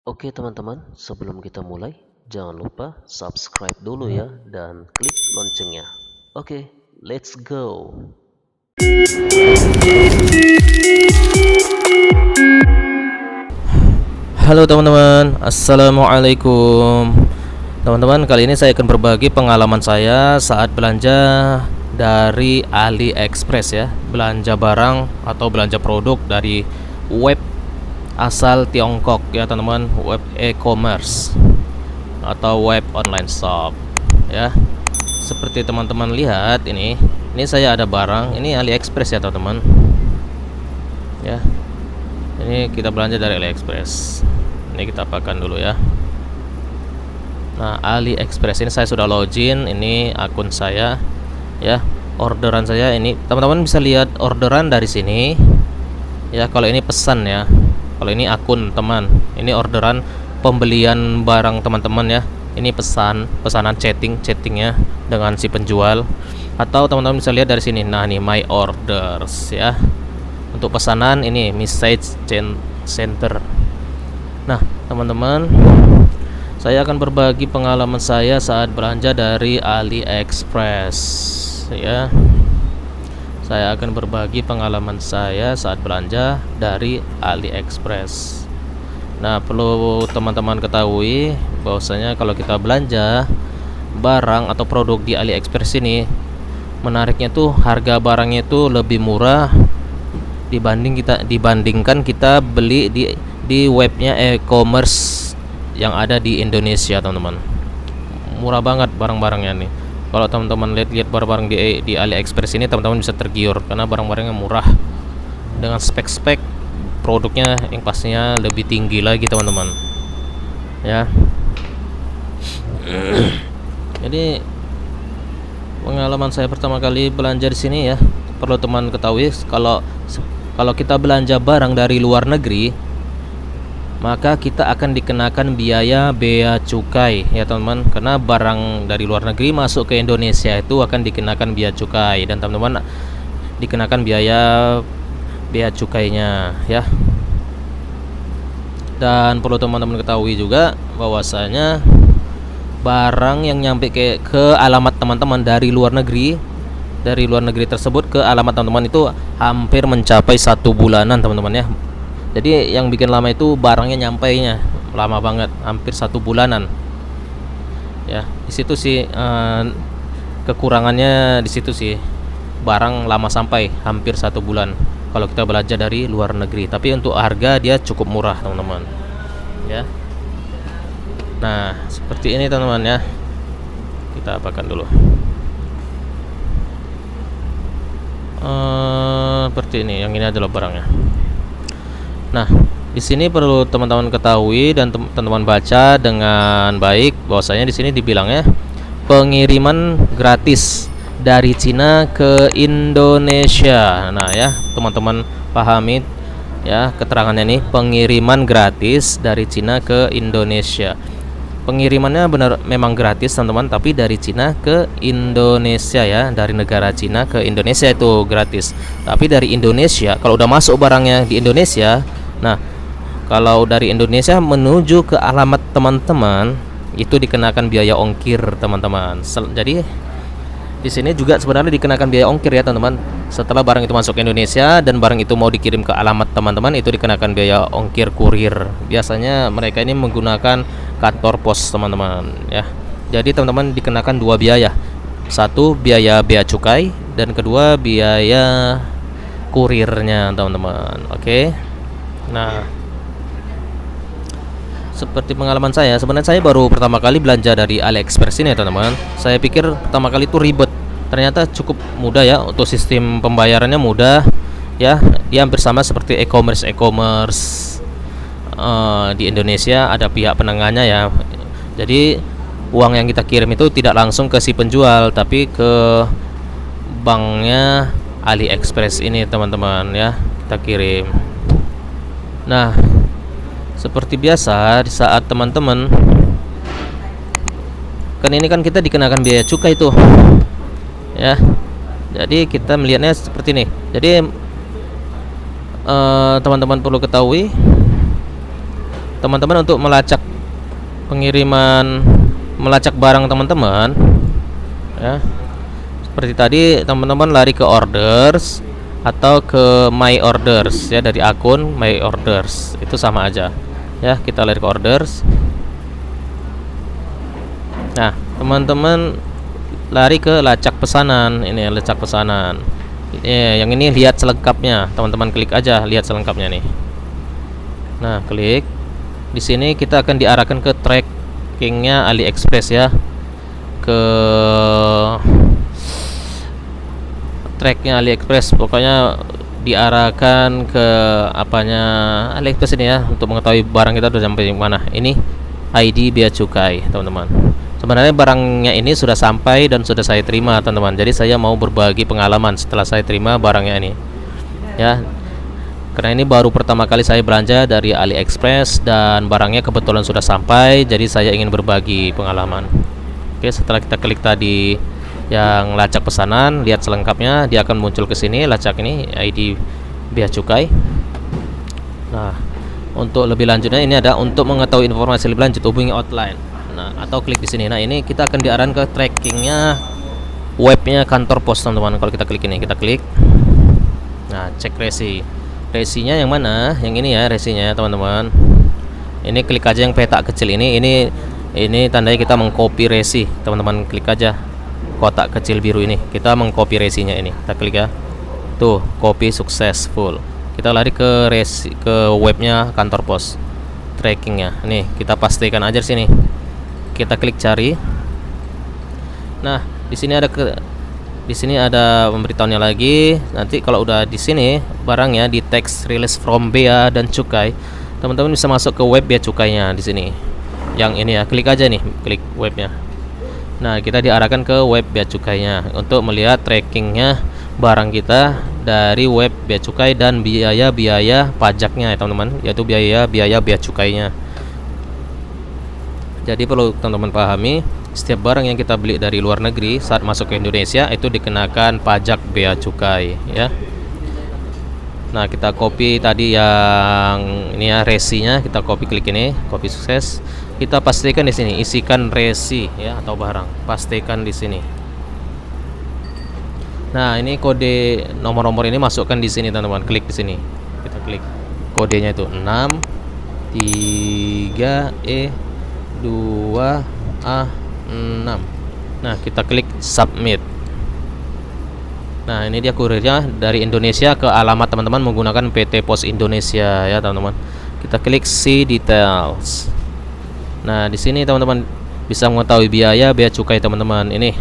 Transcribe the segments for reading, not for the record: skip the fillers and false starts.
Oke teman-teman, sebelum kita mulai, jangan lupa subscribe dulu ya dan klik loncengnya. Oke, let's go. Halo teman-teman, assalamualaikum. Teman-teman, kali ini saya akan berbagi pengalaman saya saat belanja dari AliExpress ya. Belanja barang atau belanja produk dari web asal Tiongkok ya teman-teman, web e-commerce atau web online shop ya. Seperti teman-teman lihat ini saya ada barang, ini AliExpress ya teman-teman. Ya. Ini kita belanja dari AliExpress. Ini kita apakan dulu ya. Nah, AliExpress ini saya sudah login, ini akun saya ya. Orderan saya ini, teman-teman bisa lihat orderan dari sini. Ya, kalau ini pesan ya. Kalau ini akun teman. Ini orderan pembelian barang teman-teman ya. Ini pesanan chattingnya dengan si penjual. Atau teman-teman bisa lihat dari sini. Nah, ini my orders ya. Untuk pesanan ini message center. Nah, teman-teman, saya akan berbagi pengalaman saya saat belanja dari AliExpress ya. Saya akan berbagi pengalaman saya saat belanja dari AliExpress. Nah, perlu teman-teman ketahui bahwasanya kalau kita belanja barang atau produk di AliExpress ini, menariknya tuh harga barangnya itu lebih murah dibandingkan kita beli di webnya e-commerce yang ada di Indonesia, teman-teman. Murah banget barang-barangnya nih. Kalau teman-teman lihat barang-barang di AliExpress ini, teman-teman bisa tergiur karena barang-barangnya murah dengan spek-spek produknya yang pastinya lebih tinggi lagi, teman-teman. Ya. Jadi pengalaman saya pertama kali belanja di sini ya, perlu teman ketahui kalau kita belanja barang dari luar negeri, maka kita akan dikenakan biaya bea cukai ya teman-teman. Karena barang dari luar negeri masuk ke Indonesia itu akan dikenakan biaya cukai, dan teman-teman dikenakan bea cukainya ya. Dan perlu teman-teman ketahui juga bahwasanya barang yang nyampe ke alamat teman-teman dari luar negeri tersebut ke alamat teman-teman itu hampir mencapai 1 bulanan, teman-teman ya. Jadi yang bikin lama itu barangnya nyampainya lama banget, hampir 1 bulanan ya. Di situ sih kekurangannya, di situ sih barang lama sampai hampir 1 bulan kalau kita belanja dari luar negeri. Tapi untuk harga dia cukup murah, teman-teman ya. Nah, seperti ini teman-teman ya. Kita apakan dulu. Seperti ini, yang ini adalah barangnya. Nah, di sini perlu teman-teman ketahui dan teman-teman baca dengan baik bahwasanya di sini dibilangnya pengiriman gratis dari Cina ke Indonesia. Nah ya, teman-teman pahami ya keterangannya nih, pengiriman gratis dari Cina ke Indonesia. Pengirimannya benar memang gratis, teman-teman, tapi dari Cina ke Indonesia ya, dari negara Cina ke Indonesia itu gratis. Tapi dari Indonesia, kalau udah masuk barangnya di Indonesia, nah kalau dari Indonesia menuju ke alamat teman-teman itu dikenakan biaya ongkir, teman-teman. Jadi di sini juga sebenarnya dikenakan biaya ongkir ya, teman-teman. Setelah barang itu masuk ke Indonesia dan barang itu mau dikirim ke alamat teman-teman, itu dikenakan biaya ongkir kurir. Biasanya mereka ini menggunakan kantor pos, teman-teman ya. Jadi teman-teman dikenakan 2 biaya. Satu biaya bea cukai dan kedua biaya kurirnya, teman-teman. Oke. Nah, seperti pengalaman saya, sebenarnya saya baru pertama kali belanja dari AliExpress ini ya, teman-teman. Saya pikir pertama kali itu ribet, ternyata cukup mudah ya. Untuk sistem pembayarannya mudah ya, dia hampir sama seperti e-commerce di Indonesia. Ada pihak penengahnya ya, jadi uang yang kita kirim itu tidak langsung ke si penjual tapi ke banknya AliExpress ini, teman-teman ya, kita kirim. Nah, seperti biasa di saat teman-teman kan ini kan kita dikenakan biaya cukai itu ya. Jadi kita melihatnya seperti ini. Jadi teman-teman perlu ketahui teman-teman untuk melacak pengiriman, melacak barang teman-teman ya, seperti tadi teman-teman lari ke orders atau ke my orders ya, dari akun my orders itu sama aja ya. Kita lari ke orders. Nah, teman-teman lari ke lacak pesanan. Ini lacak pesanan. Yang ini lihat selengkapnya. Teman-teman klik aja lihat selengkapnya nih. Nah, klik. Di sini kita akan diarahkan ke trackingnya AliExpress ya. Ke tracknya AliExpress, pokoknya diarahkan ke apanya AliExpress ini ya, untuk mengetahui barang kita sudah sampai mana. Ini ID bea cukai teman-teman. Sebenarnya barangnya ini sudah sampai dan sudah saya terima teman-teman. Jadi saya mau berbagi pengalaman setelah saya terima barangnya ini ya, karena ini baru pertama kali saya belanja dari AliExpress dan barangnya kebetulan sudah sampai, jadi saya ingin berbagi pengalaman. Oke, setelah kita klik tadi yang lacak pesanan, lihat selengkapnya, dia akan muncul ke sini lacak ini ID bea cukai. Nah, untuk lebih lanjutnya ini ada untuk mengetahui informasi lebih lanjut hubungi hotline. Nah, atau klik di sini. Nah, ini kita akan diarahkan ke trackingnya webnya kantor pos teman-teman. Kalau kita klik ini, kita klik. Nah, cek resi. Resinya yang mana? Yang ini ya resinya teman-teman. Ini klik aja yang peta kecil ini. Ini tandanya kita mengcopy resi. Teman-teman klik aja kotak kecil biru ini. Kita mengcopy resinya ini. Kita klik ya. Tuh, copy successful. Kita lari ke resi, ke webnya kantor pos. Trackingnya. Nih, kita pastikan aja di sini. Kita klik cari. Nah, di sini ada pemberitahuannya lagi. Nanti kalau udah di sini barangnya di text release from bea dan cukai, teman-teman bisa masuk ke web bea cukainya di sini. Yang ini ya, klik aja nih, klik webnya. Nah, kita diarahkan ke web bea cukainya untuk melihat trackingnya barang kita dari web bea cukai dan biaya-biaya pajaknya ya teman-teman, yaitu biaya bea cukainya. Jadi perlu teman-teman pahami, setiap barang yang kita beli dari luar negeri saat masuk ke Indonesia itu dikenakan pajak bea cukai ya. Nah, kita copy tadi yang ini ya resinya, kita copy, klik ini, copy sukses. Kita pastikan di sini, isikan resi ya atau barang, pastikan di sini. Nah, ini kode nomor-nomor ini masukkan di sini teman-teman, klik di sini. Kita klik kodenya itu 6 3E 2A6. Nah, kita klik submit. Nah, ini dia kurirnya dari Indonesia ke alamat teman-teman menggunakan PT Pos Indonesia ya teman-teman. Kita klik see details. Nah, di sini teman-teman bisa mengetahui biaya bea cukai teman-teman. Ini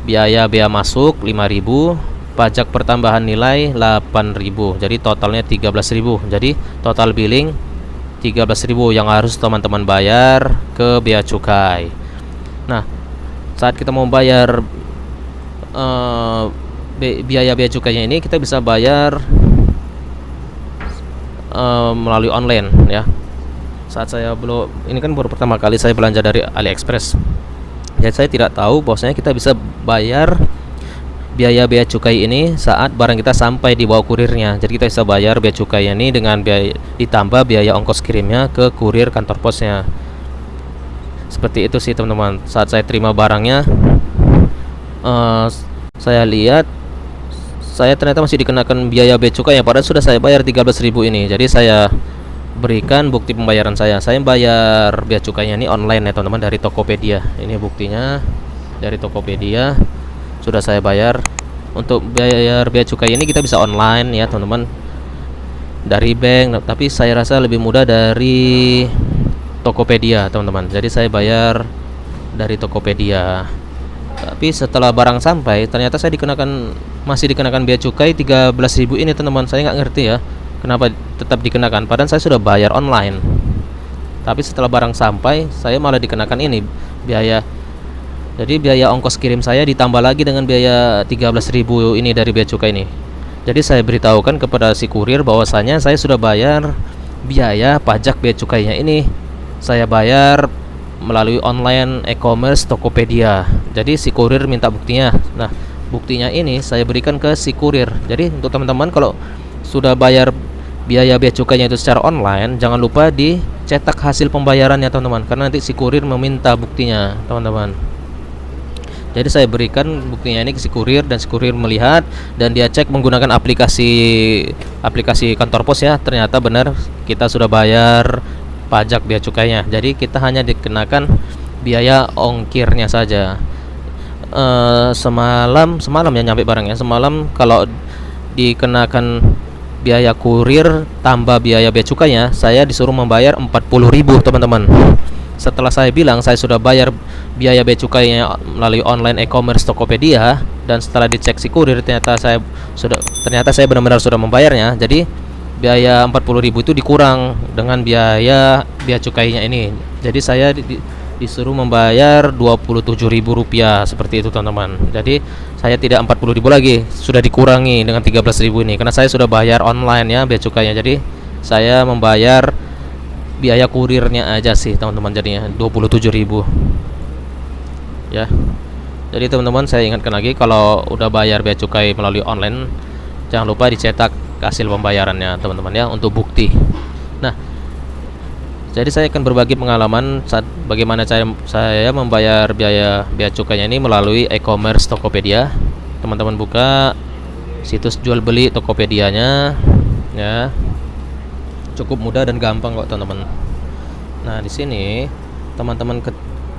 biaya bea masuk 5.000, pajak pertambahan nilai 8.000. Jadi totalnya 13.000. Jadi total billing 13.000 yang harus teman-teman bayar ke bea cukai. Nah, saat kita mau bayar biaya bea cukainya ini, kita bisa bayar melalui online ya. Saat saya belum, ini kan baru pertama kali saya belanja dari AliExpress, jadi saya tidak tahu bahwasanya kita bisa bayar biaya bea cukai ini saat barang kita sampai di bawah kurirnya. Jadi kita bisa bayar bea cukai ini dengan biaya ditambah biaya ongkos kirimnya ke kurir kantor posnya. Seperti itu sih teman-teman. Saat saya terima barangnya, saya lihat saya ternyata masih dikenakan biaya bea cukai, padahal sudah saya bayar 13.000 ini. Jadi saya berikan bukti pembayaran saya. Saya bayar bea cukainya ini online ya teman-teman, dari Tokopedia. Ini buktinya dari Tokopedia. Sudah saya bayar. Untuk bayar bea cukai ini kita bisa online ya teman-teman, dari bank, tapi saya rasa lebih mudah dari Tokopedia teman-teman. Jadi saya bayar dari Tokopedia. Tapi setelah barang sampai, ternyata saya masih dikenakan bea cukai 13.000 ini teman-teman. Saya nggak ngerti ya kenapa tetap dikenakan, padahal saya sudah bayar online. Tapi setelah barang sampai, saya malah dikenakan ini biaya. Jadi biaya ongkos kirim saya ditambah lagi dengan biaya 13.000 ini dari bea cukai ini. Jadi saya beritahukan kepada si kurir bahwasanya saya sudah bayar biaya pajak bea cukainya ini. Saya bayar melalui online e-commerce Tokopedia. Jadi si kurir minta buktinya. Nah, buktinya ini saya berikan ke si kurir. Jadi untuk teman-teman kalau sudah bayar biaya bea cukainya itu secara online, jangan lupa dicetak hasil pembayarannya teman-teman, karena nanti si kurir meminta buktinya teman-teman. Jadi saya berikan buktinya ini ke si kurir, dan si kurir melihat dan dia cek menggunakan aplikasi kantor pos ya, ternyata benar kita sudah bayar pajak bea cukainya. Jadi kita hanya dikenakan biaya ongkirnya saja. Semalam ya nyampe barangnya. Semalam kalau dikenakan biaya kurir tambah biaya bea cukainya, saya disuruh membayar 40.000 teman-teman. Setelah saya bilang saya sudah bayar biaya bea cukainya melalui online e-commerce Tokopedia, dan setelah dicek si kurir ternyata saya benar-benar sudah membayarnya. Jadi biaya 40.000 itu dikurang dengan biaya bea cukainya ini. Jadi saya disuruh membayar Rp27.000 seperti itu teman-teman. Jadi saya tidak 40.000 lagi, sudah dikurangi dengan 13.000 ini karena saya sudah bayar online ya bea cukainya. Jadi saya membayar biaya kurirnya aja sih teman-teman, jadinya 27.000 ya. Jadi teman-teman saya ingatkan lagi, kalau udah bayar bea cukai melalui online jangan lupa dicetak hasil pembayarannya teman-teman ya, untuk bukti. Nah, jadi saya akan berbagi pengalaman saat bagaimana saya membayar biaya bea cukainya ini melalui e-commerce Tokopedia. Teman-teman buka situs jual beli Tokopedianya ya. Cukup mudah dan gampang kok teman-teman. Nah, di sini teman-teman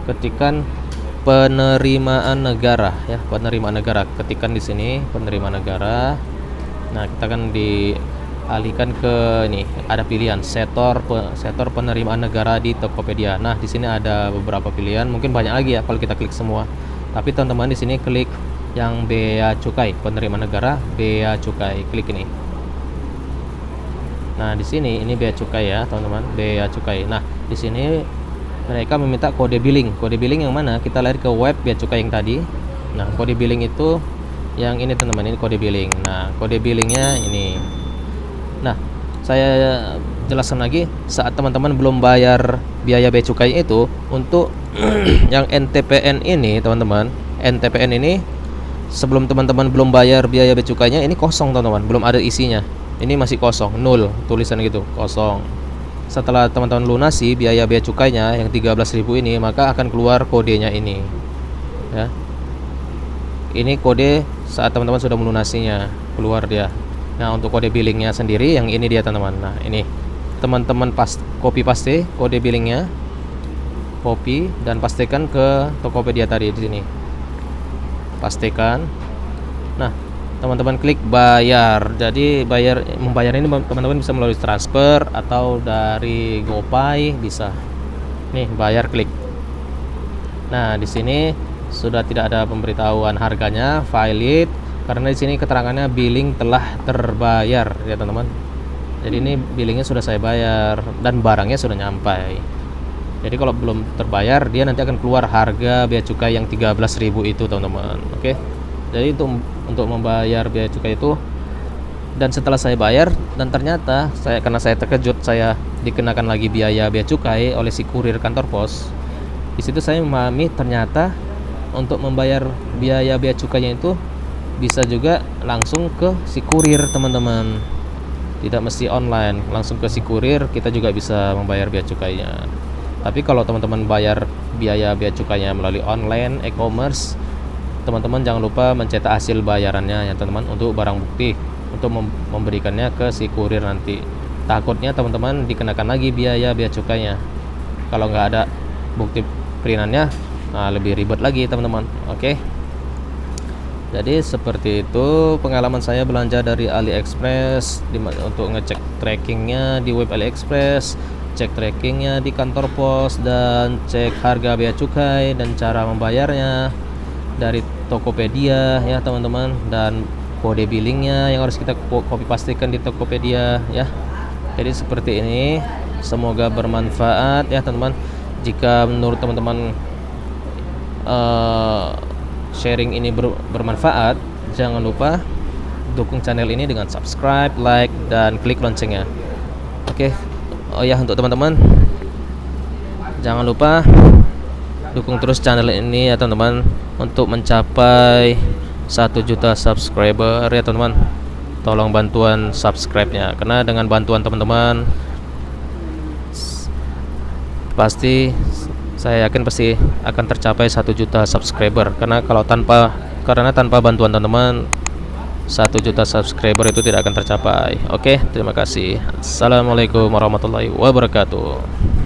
ketikan penerimaan negara ya, penerimaan negara. Ketikan di sini penerimaan negara. Nah, kita akan dialihkan ke ini, ada pilihan sektor penerimaan negara di Tokopedia. Nah, di sini ada beberapa pilihan, mungkin banyak lagi ya kalau kita klik semua. Tapi teman-teman di sini klik yang bea cukai, penerimaan negara bea cukai, klik ini. Nah, di sini ini bea cukai ya, teman-teman, bea cukai. Nah, di sini mereka meminta kode billing. Kode billing yang mana? Kita lari ke web bea cukai yang tadi. Nah, kode billing itu yang ini teman-teman, ini kode billing. Nah, kode billingnya ini. Nah, saya jelaskan lagi, saat teman-teman belum bayar biaya bea cukai itu, untuk yang NTPN ini teman-teman, NTPN ini sebelum teman-teman belum bayar biaya bea cukainya ini kosong teman-teman, belum ada isinya. Ini masih kosong, nol tulisan gitu, kosong. Setelah teman-teman lunasi biaya bea cukainya yang 13.000 ini, maka akan keluar kodenya ini ya. Ini kode saat teman-teman sudah melunasinya, keluar dia. Nah, untuk kode billingnya sendiri yang ini dia teman-teman. Nah, ini teman-teman copy paste kode billingnya, copy dan pastikan ke Tokopedia tadi di sini. Pastikan. Nah, teman-teman klik bayar. Jadi membayar ini teman-teman bisa melalui transfer atau dari GoPay bisa. Nih, bayar, klik. Nah, di sini sudah tidak ada pemberitahuan harganya, valid, karena di sini keterangannya billing telah terbayar ya teman-teman. Jadi ini billingnya sudah saya bayar dan barangnya sudah nyampai. Jadi kalau belum terbayar, dia nanti akan keluar harga bea cukai yang 13.000 itu teman-teman. Oke. Jadi itu untuk membayar bea cukai itu. Dan setelah saya bayar, dan ternyata karena saya terkejut, saya dikenakan lagi biaya bea cukai oleh si kurir kantor pos. Di situ saya memahami ternyata untuk membayar biaya bea cukainya itu bisa juga langsung ke si kurir teman-teman, tidak mesti online, langsung ke si kurir kita juga bisa membayar bea cukainya. Tapi kalau teman-teman bayar biaya bea cukainya melalui online e-commerce, teman-teman jangan lupa mencetak hasil bayarannya ya teman-teman, untuk barang bukti, untuk memberikannya ke si kurir nanti. Takutnya teman-teman dikenakan lagi biaya bea cukainya kalau nggak ada bukti perintannya. Nah, lebih ribet lagi teman-teman. Oke. Jadi seperti itu pengalaman saya belanja dari AliExpress, untuk ngecek trackingnya di web AliExpress, cek trackingnya di kantor pos, dan cek harga bea cukai dan cara membayarnya dari Tokopedia ya teman-teman, dan kode billingnya yang harus kita copy pastikan di Tokopedia ya. Jadi seperti ini, semoga bermanfaat ya teman-teman. Jika menurut teman-teman sharing ini bermanfaat, jangan lupa dukung channel ini dengan subscribe, like, dan klik loncengnya. Oke. Oh ya, untuk teman-teman jangan lupa dukung terus channel ini ya teman-teman, untuk mencapai 1 juta subscriber ya teman-teman. tolong bantuan subscribe-nya, karena dengan bantuan teman-teman pasti saya yakin pasti akan tercapai 1 juta subscriber. Karena tanpa bantuan teman-teman 1 juta subscriber itu tidak akan tercapai. Oke, terima kasih. Assalamualaikum warahmatullahi wabarakatuh.